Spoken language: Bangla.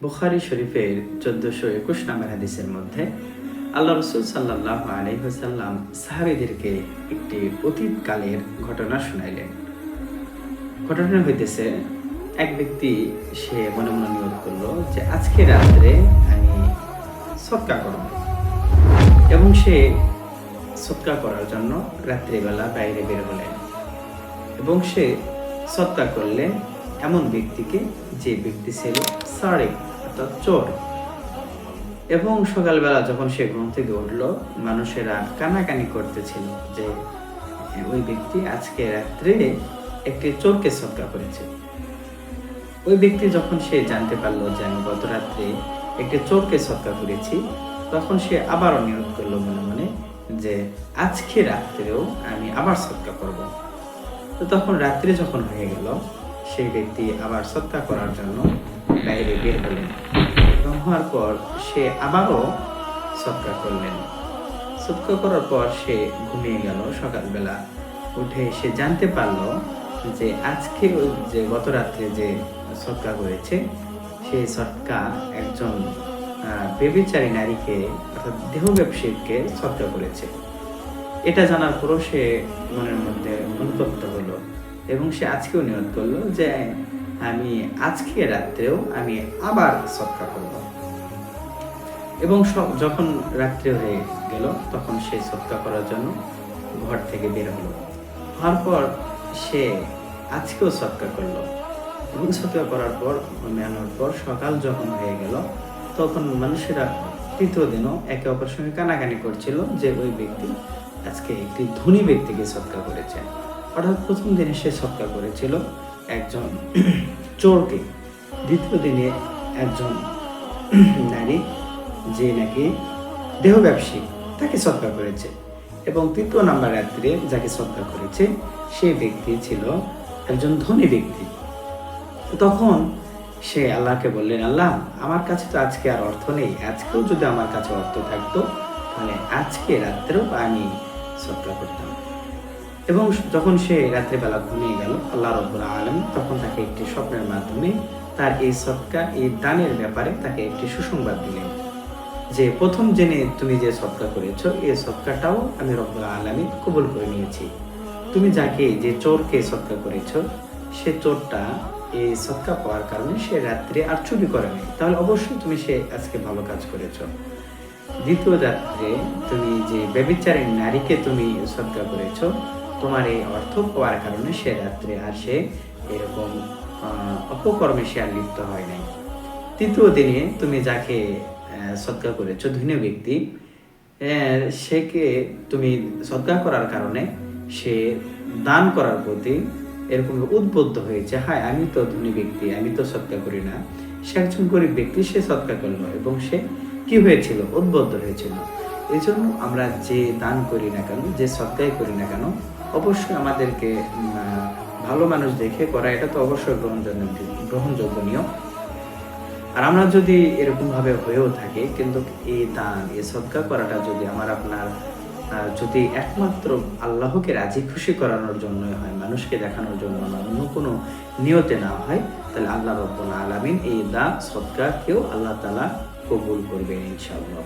বুখারী শরীফের ১৪২১ নম্বর হাদিসের মধ্যে আল্লাহ রাসূল সাল্লাল্লাহু আলাইহি ওয়াসাল্লাম সাহাবীদেরকে একটি অতীতকালের ঘটনা শুনাইলেন। ঘটনা হইতেছে, এক ব্যক্তি সে মনে মনে নিয়ত করলো যে আজকে রাত্রে আমি সদকা করব, এবং সে সদকা করার জন্য রাত্রিবেলা বাইরে বের হলেন এবং সে সদকা করলেন এমন ব্যক্তিকে যে ব্যক্তি ছিল সারিক অর্থাৎ চোর। এবং সকালবেলা যখন সে ঘুম থেকে উঠল, মানুষেরা কানাকানি করতেছিল যে ওই ব্যক্তি আজকে রাত্রে একটি চোরকে সদকা করেছে। ওই ব্যক্তি যখন সে জানতে পারলো যে আমি গত রাত্রে একটি চোরকে সদকা করেছি, তখন সে আবারও নিয়ত করলো মনে মনে যে আজকে রাত্রেও আমি আবার সদকা করব। তো তখন রাত্রে যখন হয়ে গেল, সেই ব্যক্তি আবার সদকা করার জন্য বাইরে বের হলেন এবং হওয়ার পর সে আবারও সদকা করলেন। সদকা করার পর সে ঘুমিয়ে গেল। সকালবেলা উঠে সে জানতে পারলো যে আজকে যে গত রাত্রে যে সদকা করেছে, সেই সদকা একজন ব্যভিচারী নারীকে অর্থাৎ দেহ ব্যবসায়ীকে সদকা করেছে। এটা জানার পরও সে মনের মধ্যে অনুতপ্ত হলো এবং সে আজকেও নিয়ত করলো যে আমি আজকে রাত্রেও আমি আবার সদকা করব। এবং যখন রাত্রে হয়ে গেল, তখন সে সদকা করার জন্য ঘর থেকে বের হলো। হওয়ার পর সে আজকেও সদকা করলো এবং সদকা করার পর ঘুমানোর পর সকাল যখন হয়ে গেল, তখন মানুষেরা তৃতীয় দিনও একে অপরের সঙ্গে কানাকানি করছিল যে ওই ব্যক্তি আজকে একটি ধনী ব্যক্তিকে সদকা করেছে। অর্থাৎ প্রথম দিনে সে সদকা করেছিল একজন চোরকে, দ্বিতীয় দিনে একজন নারী যে নাকি দেহ ব্যবসায়ী তাকে সদকা করেছে, এবং তৃতীয় নাম্বার রাত্রে যাকে সদকা করেছে সেই ব্যক্তি ছিল একজন ধনী ব্যক্তি। তখন সে আল্লাহকে বললেন, আল্লাহ, আমার কাছে তো আজকে আর অর্থ নেই, আজকেও যদি আমার কাছে অর্থ থাকতো তাহলে আজকে রাত্রেও আমি সদকা করতাম। এবং যখন সে রাত্রেবেলা ঘুমিয়ে গেল, আল্লাহ রাব্বুল আলামিন তখন তাকে একটি স্বপ্নের মাধ্যমে তার এই সদকা, এই দানের ব্যাপারে তাকে একটি সুসংবাদ দিলেন যে প্রথম দিনে তুমি যে সদকা করেছো, এই সদকাটাও আমি রব্বুল আলামিন কবুল করে নিয়েছি। তুমি যাকে যে চোরকে সদকা করেছো, সে চোরটা এই সদকা পাওয়ার কারণে সে রাত্রে আর চুরি করে নাই, তাহলে অবশ্যই তুমি সে আজকে ভালো কাজ করেছো। দ্বিতীয় রাত্রে তুমি যে ব্যভিচারী নারীকে তুমি সদকা করেছো, তোমার এই অর্থ পাওয়ার কারণে সে রাত্রে আর সে এরকম অপকর্মে সে আর লিপ্ত হয় নাই। তৃতীয় দিনে তুমি যাকে সদকা করেছো, ধনী ব্যক্তি, সেকে তুমি সদকা করার কারণে সে দান করার প্রতি এরকম উদ্বুদ্ধ হয়েছে, হ্যাঁ আমি তো ধনী ব্যক্তি, আমি তো সদকা করি না। সে একজন গরিব ব্যক্তি, সে সদকা করলো এবং সে কি হয়েছিল, উদ্বুদ্ধ হয়েছিল। এই জন্য আমরা যে দান করি না কেন, যে সদকাই করি না কেন, অবশ্যই আমাদেরকে ভালো মানুষ দেখে করা, এটা তো অবশ্যই গ্রহণযোগ্য নিয়ম। আর আমরা যদি এরকম ভাবে হয়েও থাকি, কিন্তু এই দান, এই সদকা করাটা যদি আমার আপনার যদি একমাত্র আল্লাহকে রাজি খুশি করানোর জন্য হয়, মানুষকে দেখানোর জন্য না, অন্য কোনো নিয়তে না হয়, তাহলে আল্লাহ রাব্বুল আলামিন এই দান সদকাকেও আল্লাহ তাআলা কবুল করবেন ইনশাআল্লাহ।